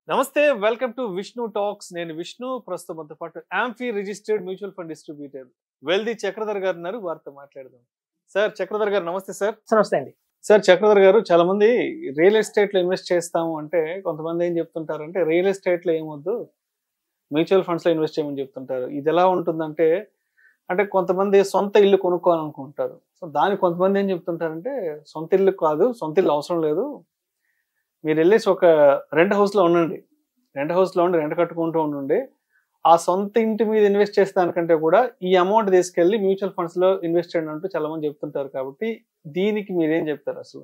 నమస్తే welcome to Vishnu talks. నేను విష్ణు. ప్రస్తుతం మనతో పాటు AMFI registered mutual fund distributor Veldi Chakradhar గారు ఉన్నారు. వారితో మాట్లాడదాం. సార్ చక్రధర్ గారు నమస్తే సార్. నమస్తే అండి. సార్ చక్రధర్ గారు, చాలా మంది రియల్ ఎస్టేట్ లో ఇన్వెస్ట్ చేస్తాము అంటే కొంతమంది ఏం చెప్తుంటారంటే రియల్ ఎస్టేట్ లో ఏమొద్దు, మ్యూచువల్ ఫండ్స్ లో ఇన్వెస్ట్ చేయమని చెప్తుంటారు. ఇది ఎలా ఉంటుందంటే అంటే కొంతమంది సొంత ఇల్లు కొనుక్కోవాలనుకుంటారు. సో దానికి కొంతమంది ఏం చెప్తుంటారంటే సొంత ఇల్లు కాదు, సొంత ఇల్లు అవసరం లేదు, మీరు వెళ్ళేసి ఒక రెంట్ హౌస్ లో ఉండండి, రెంట్ హౌస్ లో ఉండి రెంట్ కట్టుకుంటూ ఉండండి, ఆ సొంత ఇంటి మీద ఇన్వెస్ట్ చేస్తానికంటే కూడా ఈ అమౌంట్ తీసుకెళ్లి మ్యూచువల్ ఫండ్స్ లో ఇన్వెస్ట్ చేయండి అంటూ చాలా మంది చెప్తుంటారు. కాబట్టి దీనికి మీరేం చెప్తారు అసలు?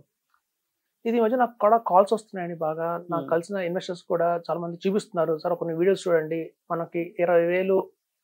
ఇది ఈ మధ్య నాకు కూడా కాల్స్ వస్తున్నాయండి. బాగా నాకు కలిసిన ఇన్వెస్టర్స్ కూడా చాలా మంది చూపిస్తున్నారు. సార్ కొన్ని వీడియోస్ చూడండి, మనకి 20,000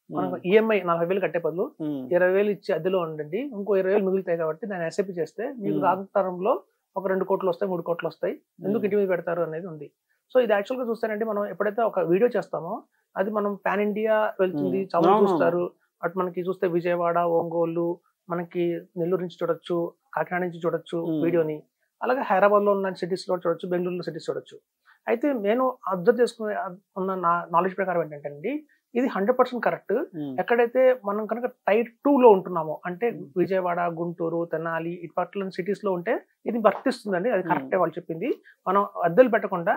మనకు ఈఎంఐ 40,000 కట్టే బదులు 20,000 ఇచ్చి అద్దెలో ఉండండి, ఇంకో 20,000 మిగులుతాయి కాబట్టి దాన్ని ఎస్ఐపి చేస్తే మీకు లాంగ్ టర్మ్ లో ఒక 2 కోట్లు వస్తాయి, 3 కోట్లు వస్తాయి, ఎందుకు ఇంటి మీద పెడతారు అనేది ఉంది. సో ఇది యాక్చువల్ గా చూస్తానండి, మనం ఎప్పుడైతే ఒక వీడియో చేస్తామో అది మనం పాన్ ఇండియా వెళ్తుంది, చాలా చూస్తారు. అటు మనకి చూస్తే విజయవాడ, ఒంగోలు, మనకి నెల్లూరు నుంచి చూడొచ్చు, కాకినాడ నుంచి చూడొచ్చు వీడియోని, అలాగే హైదరాబాద్ లో ఉన్న సిటీస్ లో చూడొచ్చు, బెంగళూరులో సిటీస్ చూడొచ్చు. అయితే నేను అబ్జర్వ్ చేసుకునే ఉన్న నా నాలెడ్జ్ ప్రకారం ఏంటంటే అండి, ఇది 100% కరెక్ట్. ఎక్కడైతే మనం కనుక టైర్ 2 లో ఉంటున్నామో, అంటే విజయవాడ, గుంటూరు, తెనాలి ఇటు సిటీస్ లో ఉంటే ఇది వర్తిస్తుందండి. అది కరెక్టే వాళ్ళు చెప్పింది. మనం అద్దెలు పెట్టకుండా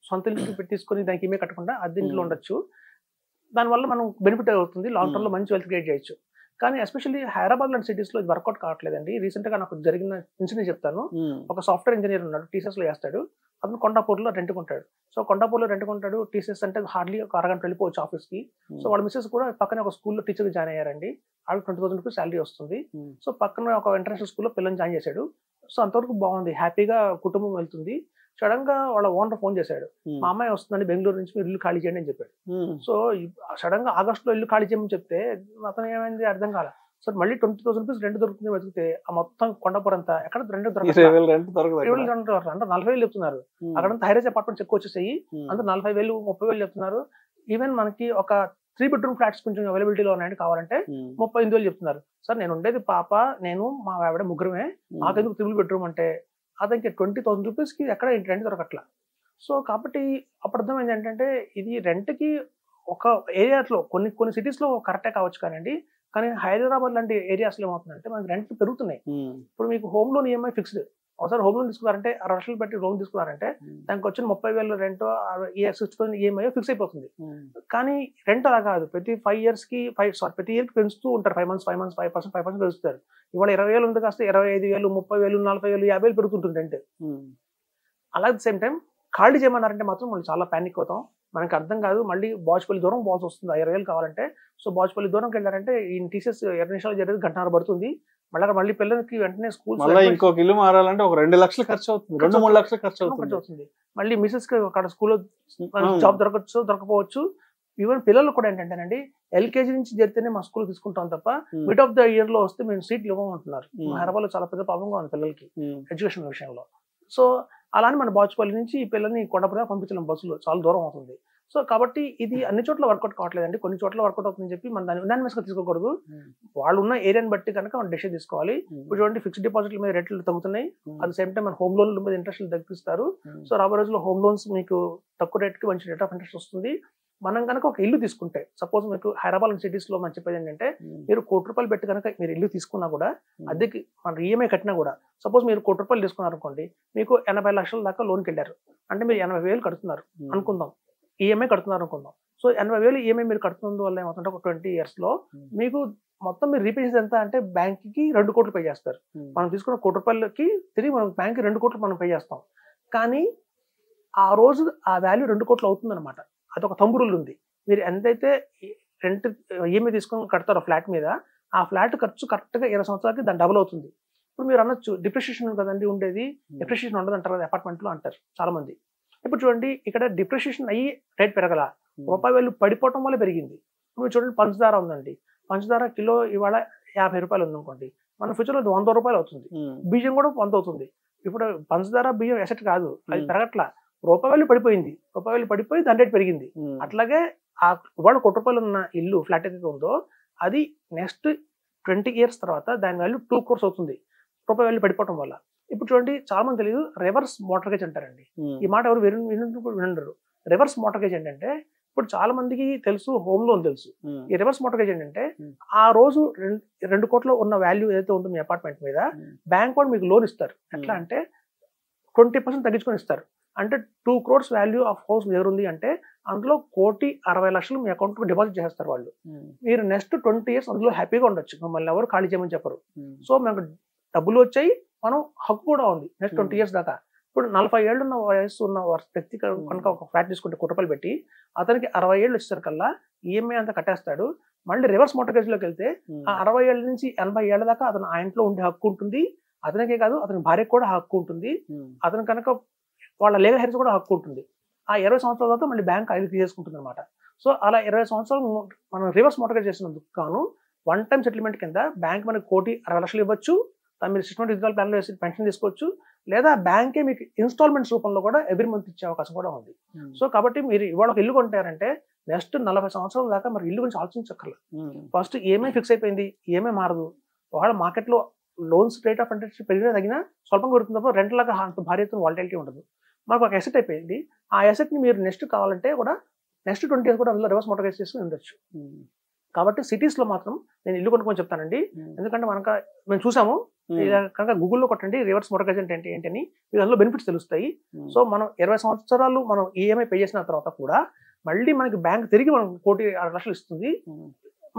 సొంత ఇల్లు తీసుకొని దానికి ఏమే కట్టకుండా అద్దె ఇంట్లో ఉండొచ్చు. దానివల్ల మనం బెనిఫిట్ అవుతుంది, లాంగ్ టర్మ్ లో మంచి వెల్త్ క్రియేట్ చేయొచ్చు. కానీ ఎస్పెషల్లీ హైదరాబాద్ లాంటి సిటీస్ లో ఇది వర్కౌట్ కావట్లేదండి. రీసెంట్ గా నాకు జరిగిన ఇన్సిడెంట్ చెప్తాను. ఒక సాఫ్ట్వేర్ ఇంజనీర్ ఉన్నాడు, టీసీఎస్ లో చేస్తాడు. అతను కొండాపూర్లో రెంట్ కొంటాడు. సో కొండాపూర్లో రెంట్ కొంటాడు, టీసీఎస్ అంటే హార్డ్లీ ఒక అరగంట వెళ్ళిపోవచ్చు ఆఫీస్ కి. సో వాళ్ళ మిస్సెస్ కూడా పక్కనే ఒక స్కూల్లో టీచర్ జాయిన్ అయ్యారండి. వాళ్ళకి 20,000 రూపీస్ శాలరీ వస్తుంది. సో పక్కన ఒక ఇంటర్నేషనల్ స్కూల్లో పిల్లల్ని జాయిన్ చేశాడు. సో అంతవరకు బాగుంది, హ్యాపీగా కుటుంబం వెళ్తుంది. సడన్ గా వాళ్ళ ఓనర్ ఫోన్ చేశాడు, మా అమ్మాయి వస్తుందండి బెంగళూరు నుంచి, మీరు ఇల్లు ఖాళీ చేయండి అని చెప్పాడు. సో సడన్ గా ఆగస్ట్ లో ఇల్లు ఖాళీ చేయమని చెప్తే అతను ఏమైంది అర్థం కాల. సో మళ్ళీ 20,000 రూపీస్ రెంట్ దొరుకుతుంది వెతికితే ఆ మొత్తం కొండపూర్ అంతా ఎక్కడ రెంట్ దొరకదు, అంటే 40,000 చెప్తున్నారు. అక్కడంతా హైరేజ్ అపార్ట్మెంట్స్ ఎక్కువ వచ్చేసాయి, అంతా 40,000 30,000 చెప్తున్నారు. ఈవెన్ మనకి ఒక 3 బెడ్రూమ్ ఫ్లాట్స్ కొంచెం అవైలబిలిటీలో ఉన్నాయండి, కావాలంటే 38,000 చెప్తున్నారు. సార్ నేను ఉండేది పాప, నేను మా ఆవిడ ముగ్గురమే, మాకెందుకు 3 బెడ్రూమ్ అంటే అతనికి 20,000 రూపీస్ కి ఎక్కడ రెంట్ దొరకట్లా. సో కాబట్టి అప్పుడు అర్థమైంది ఏంటంటే ఇది రెంట్ కి ఒక ఏరియాలో కొన్ని సిటీస్ లో కరెక్టే కావచ్చు కానండి, కానీ హైదరాబాద్ లాంటి ఏరియాస్ లో ఏమవుతుందంటే మనకి రెంట్ పెరుగుతున్నాయి. ఇప్పుడు మీకు హోమ్ లోన్ ఈఎంఐ ఫిక్స్డ్, ఒకసారి హోమ్ లోన్ తీసుకున్నారంటే 6 లక్షలు పెట్టి లోన్ తీసుకున్నారంటే దానికి వచ్చిన 30,000 రెంట్ 60,000 ఈఎంఐ ఫిక్స్ అయిపోతుంది. కానీ రెంట్ అలా కాదు, ప్రతి 5 ఇయర్స్ కి ప్రతి ఇయర్ కి పెంచుతూ ఉంటారు. 5 మంత్స్ 5% పెంచుతారు. ఇవాళ 20,000 ఉంది కాస్త 25,000 30,000 40,000 50,000 పెరుగుతుంటుంది రెంట్. అలాగే సేమ్ టైం ఖాళీ చేయమన్నారంటే మాత్రం మనం చాలా ప్యానిక్ అవుతాం, మనకి అర్థం కాదు. మళ్ళీ బాచుపల్లి దూరం పోవాల్సి వస్తుంది 20,000 కావాలంటే. సో బాచుపల్లి దూరంకి వెళ్ళారంటే ఈ టీసీఎస్ 2 నిమిషాలు జరిగేది గంటన్నర పడుతుంది. మళ్ళీ పిల్లలకి వెంటనే స్కూల్ ఇంకొక ఇల్లు మారాలంటే ఒక 2 లక్షలు ఖర్చు అవుతుంది, 2-3 లక్షలు ఖర్చు అవుతుంది. మళ్ళీ మిసెస్ కి అక్కడ స్కూల్లో జాబ్ దొరకచ్చు దొరకపోవచ్చు. ఈవెన్ పిల్లలు కూడా ఏంటంటేనండి, ఎల్కేజీ నుంచి జరిగితేనే మా స్కూల్ తీసుకుంటాం తప్ప మిడ్ ఆఫ్ ద ఇయర్ లో వస్తే మేము సీట్లు ఇవ్వమంటున్నారు. హైదరాబాద్ లో చాలా పెద్ద ప్రాబ్లంగా ఉంది పిల్లలకి ఎడ్యుకేషన్ విషయంలో. సో అలానే మన బాచుపల్లి నుంచి ఈ పిల్లల్ని కొండపురా పంపించలేం, బస్సులో చాలా దూరం అవుతుంది. సో కాబట్టి ఇది అన్ని చోట్ల వర్కౌట్ కావట్లేదండి, కొన్ని చోట్ల వర్కౌట్ అవుతుందని చెప్పి మనం దాన్ని యునానిమస్ గా తీసుకోకూడదు. వాళ్ళు ఉన్న ఏరియాని బట్టి కనుక మనం డెసిషన్ తీసుకోవాలి. ఇప్పుడు చూడండి, ఫిక్స్డ్ డిపాజిట్ల మీద రేట్లు తగ్గుతున్నాయి, అట్ ద సేమ్ టైం మన హోమ్ లోన్ల మీద ఇంట్రెస్ట్ తగ్గిస్తారు. సో రాబోయే రోజుల్లో హోమ్ లోన్స్ మీకు తక్కువ రేట్ కి మంచి రేట్ ఆఫ్ ఇంట్రెస్ట్ వస్తుంది. మనం కనుక ఒక ఇల్లు తీసుకుంటే, సపోజ్ మీకు హైదరాబాద్ సిటీస్ లో మనం చెప్పేది ఏంటంటే, మీరు ₹1,00,00,000 పెట్టి కనుక మీరు ఇల్లు తీసుకున్నా కూడా అద్దెకి మన ఈఎంఐ కట్టినా కూడా, సపోజ్ మీరు ₹1,00,00,000 తీసుకున్నారు అనుకోండి, మీకు 80 లక్షల దాకా లోన్కి వెళ్ళారు అంటే మీరు 80,000 కడుతున్నారు అనుకుందాం, ఈఎంఐ కడుతున్నారు అనుకుందాం. సో 80,000 ఈఎంఐ మీరు కడుతున్నందు వల్ల ఏమవుతుంటే ఒక 20 years లో మీకు మొత్తం మీరు రీపే చేసేది ఎంత అంటే బ్యాంక్ కి 2 కోట్లు పే చేస్తారు. మనం తీసుకున్న ₹1,00,00,000కి తిరిగి మనం బ్యాంక్ కి 2 కోట్లు మనం పే చేస్తాం. కానీ ఆ రోజు ఆ వాల్యూ 2 కోట్లు అవుతుంది అనమాట. అదొక థంబ్ రూల్ ఉంది. మీరు ఎంతైతే రెంట్ ఈఎంఐ తీసుకొని కడతారో ఫ్లాట్ మీద, ఆ ఫ్లాట్ ఖర్చు కరెక్ట్ గా 20 సంవత్సరాలకి దాని డబుల్ అవుతుంది. ఇప్పుడు మీరు అనొచ్చు, డిప్రిషియేషన్ కదండి ఉండేది, డిప్రిషియేషన్ ఉండదు అంటారు కదా అపార్ట్మెంట్ లో అంటారు చాలా మంది. ఇప్పుడు చూడండి, ఇక్కడ డిప్రిషియేషన్ అయ్యి రేట్ పెరగల, రూపాయి వేలు పడిపోవటం వల్ల పెరిగింది. ఇప్పుడు చూడండి, పంచదార ఉందండి, పంచదార కిలో ఇవాళ ₹50 ఉంది అనుకోండి, మన ఫ్యూచర్ లో ₹100 అవుతుంది. బియ్యం కూడా 100 అవుతుంది. ఇప్పుడు పంచదార బియ్యం ఎసెట్ కాదు, అది పెరగట్లా, రూపాయి పడిపోయింది, రూపాయి పడిపోయి దాని రేట్ పెరిగింది. అట్లాగే ఆ ఇవాళ ₹1 ఉన్న ఇల్లు ఫ్లాట్ ఏదైతే ఉందో అది నెక్స్ట్ 20 years తర్వాత దాని వాల్యూ 2 crores అవుతుంది, రూపాయి పడిపోవడం వల్ల. ఇప్పుడు చూడండి, చాలా మంది తెలియదు, రివర్స్ మోర్టగేజ్ అంటారండి. ఈ మాట ఎవరు వినుండరు. రివర్స్ మోర్టగేజ్ ఏంటంటే ఇప్పుడు చాలా మందికి తెలుసు, హోమ్ లోన్ తెలుసు. ఈ రివర్స్ మోర్టగేజ్ ఏంటంటే ఆ రోజు 2 కోట్ల ఉన్న వాల్యూ ఏదైతే ఉందో మీ అపార్ట్మెంట్ మీద బ్యాంక్ వాళ్ళు మీకు లోన్ ఇస్తారు. ఎట్లా అంటే 20% తగ్గించుకొని ఇస్తారు. అంటే 2 crores వాల్యూ ఆఫ్ హౌస్ మీ దగ్గర ఉంది అంటే అందులో 1,60,00,000 మీ అకౌంట్ డిపాజిట్ చేస్తారు వాళ్ళు. మీరు నెక్స్ట్ 20 years అందులో హ్యాపీగా ఉండొచ్చు. మిమ్మల్ని ఎవరు ఖాళీ చేయమని చెప్పరు. సో మనకు డబ్బులు వచ్చాయి, మనం హక్కు కూడా ఉంది నెక్స్ట్ 20 years దాకా. ఇప్పుడు 40 ఏళ్ళు ఉన్న వయసు ఉన్న వ్యక్తి కనుక ఒక ఫ్లాట్ తీసుకుంటే ₹1,00,000 పెట్టి అతనికి 60 ఏళ్ళు వచ్చేసరికల్లా ఈఎంఐ అంతా కట్టేస్తాడు. మళ్ళీ రివర్స్ మోర్టగేజ్ లోకి వెళ్తే ఆ 60 ఏళ్ళ నుంచి 80 ఏళ్ల దాకా అతను ఆ ఇంట్లో ఉండే హక్కు ఉంటుంది. అతనికే కాదు, అతని భార్యకు కూడా హక్కు ఉంటుంది. అతను కనుక వాళ్ళ లీగల్ హెయిర్స్ కూడా హక్కు ఉంటుంది. ఆ 20 సంవత్సరాల తర్వాత మళ్ళీ బ్యాంక్ అది తీసేసుకుంటుంది అనమాట. సో అలా 20 సంవత్సరాలు మనం రివర్స్ మోర్టగేజ్ చేసినందుకు గాను 1 time సెటిల్మెంట్ కింద బ్యాంక్ మనకి 1,60,00,000 ఇవ్వచ్చు. మీరు సిస్టమేటిక్ విత్డ్రాయల్ ప్లాన్ లో వేసి పెన్షన్ తీసుకోవచ్చు. లేదా బ్యాంకే మీకు ఇన్స్టాల్మెంట్స్ రూపంలో కూడా ఎవ్రీ మంత్ ఇచ్చే అవకాశం కూడా ఉంది. సో కాబట్టి మీరు ఇవాళ ఒక ఇల్లు కొంటారంటే నెక్స్ట్ 40 సంవత్సరాల దాకా మరి ఇల్లు గురించి ఆలోచించక్కర్లేదు. ఫస్ట్ ఈఎంఐ ఫిక్స్ అయిపోయింది, ఈఎంఐ మారదు. ఒకవేళ మార్కెట్లో లోన్స్ రేట్ ఆఫ్ ఇంట్రెస్ట్ పెరిగినా తగినా స్వల్పంగా పెరుగుతుంది తప్ప రెంట్ లాగా అంత భారీ ఎత్తున వాలిటిలిటీ ఉండదు. మాకు ఒక అసెట్ అయిపోయింది. ఆ అసెట్ ని మీరు నెక్స్ట్ కావాలంటే కూడా నెక్స్ట్ 20 years కూడా అందులో రివర్స్ మోర్టగేజ్ చేసుకుని ఉండొచ్చు. కాబట్టి సిటీస్ లో మాత్రం నేను ఇల్లు కొనుక్కొని చెప్తానండి. ఎందుకంటే మేము చూసాము, కనుక గూగుల్లో కొట్టండి రివర్స్ మోర్టగేజ్ అంటే ఏంటని మీకు అందులో బెనిఫిట్స్ తెలుస్తాయి. సో మనం 20 సంవత్సరాలు మనం ఈఎంఐ పే చేసిన తర్వాత కూడా మళ్ళీ మనకి బ్యాంక్ తిరిగి మనం 1,60,00,000 ఇస్తుంది.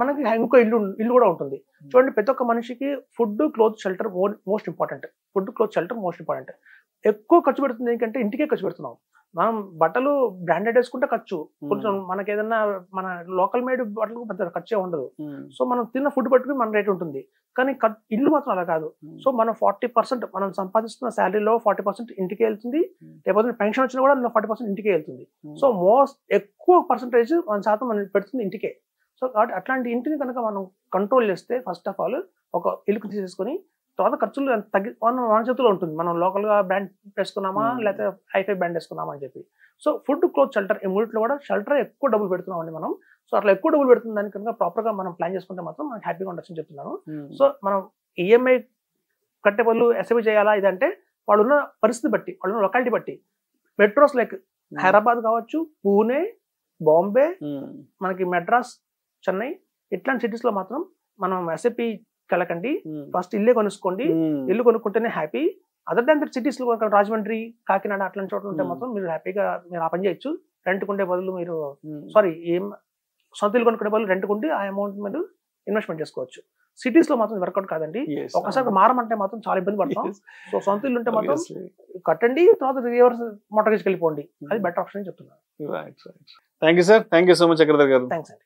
మనకి ఇంకో ఇల్లు కూడా ఉంటుంది. చూడండి, ప్రతి ఒక్క మనిషికి food, cloth, shelter most important. Food, cloth, shelter most important. ఎక్కువ ఖర్చు పెడుతుంది ఏంటంటే ఇంటికే ఖర్చు పెడుతున్నాం. మనం బట్టలు బ్రాండెడ్ వేసుకుంటే ఖర్చు, కొంచెం మనకి ఏదన్నా మన లోకల్ మేడ్ బట్టలకు పెద్ద ఖర్చే ఉండదు. సో మనం తిన్న ఫుడ్ పట్టుకుని మన రేట్ ఉంటుంది. కానీ ఇల్లు మాత్రం అలా కాదు. సో మనం 40% మనం సంపాదిస్తున్న శాలరీలో 40% ఇంటికే వెళ్తుంది. లేకపోతే పెన్షన్ వచ్చినా కూడా అందులో 40% ఇంటికే వెళ్తుంది. సో ఎక్కువ పర్సంటేజ్ 1% మనం పెడుతుంది ఇంటికే. సో కాబట్టి అట్లాంటి ఇంటిని కనుక మనం కంట్రోల్ చేస్తే ఫస్ట్ ఆఫ్ ఆల్ ఒక ఇల్లు తీసేసుకొని తర్వాత ఖర్చులు మన చేతిలో ఉంటుంది. మనం లోకల్ గా బ్రాండ్ వేసుకున్నామా లేకపోతే హైఫై బ్రాండ్ వేసుకున్నామా అని చెప్పి. సో ఫుడ్, క్లోత్, షెల్టర్ ఈ మూడిట్లో కూడా షెల్టర్ ఎక్కువ డబ్బులు పెడుతున్నామండి మనం. సో అట్లా ఎక్కువ డబ్బులు పెడుతుంది దానికి కనుక ప్రాపర్ గా మనం ప్లాన్ చేసుకుంటే మాత్రం మనకి హ్యాపీగా ఉండొచ్చు అని చెప్తున్నాను. సో మనం ఈఎంఐ కట్టే బదులు ఎస్ఐపి చేయాలా ఇదంటే వాళ్ళున్న పరిస్థితి బట్టి, వాళ్ళున్న లొకాలిటీ బట్టి, మెట్రోస్ లైక్ హైదరాబాద్ కావచ్చు, పూణే, బాంబే, మనకి మెడ్రాస్, చెన్నై ఇట్లాంటి సిటీస్ లో మాత్రం మనం ఎస్ఐపి కలకండి. ఫస్ట్ ఇల్లే కొనుక్కోండి. ఇల్లు కొనుక్కుంటేనే happy. Other than that cities లో రాజమండ్రి, కాకినాడ అట్లాంటి చోట్ల ఉంటే మాత్రం మీరు హ్యాపీగా మీరు ఆ పని చేయొచ్చు. రెంట్ కొండే బదులు మీరు సొంత ఇల్లు కొనుక్కునే బదులు రెంట్ కొండి ఆ అమౌంట్ మీరు ఇన్వెస్ట్మెంట్ చేసుకోవచ్చు. సిటీస్ లో మాత్రం వర్కౌట్ కాదండి. ఒకసారి మారమంటే మాత్రం చాలా ఇబ్బంది పడతాం. సో సొంత ఇల్లు ఉంటే మాత్రం కట్టండి, తర్వాత రివర్స్ మోర్టగేజ్కి వెళ్ళిపోండి. అది బెటర్ ఆప్షన్ అని చెప్తున్నాను. Thank you sir, thank you so much Chakradhar గారు. థ్యాంక్స్ అండి.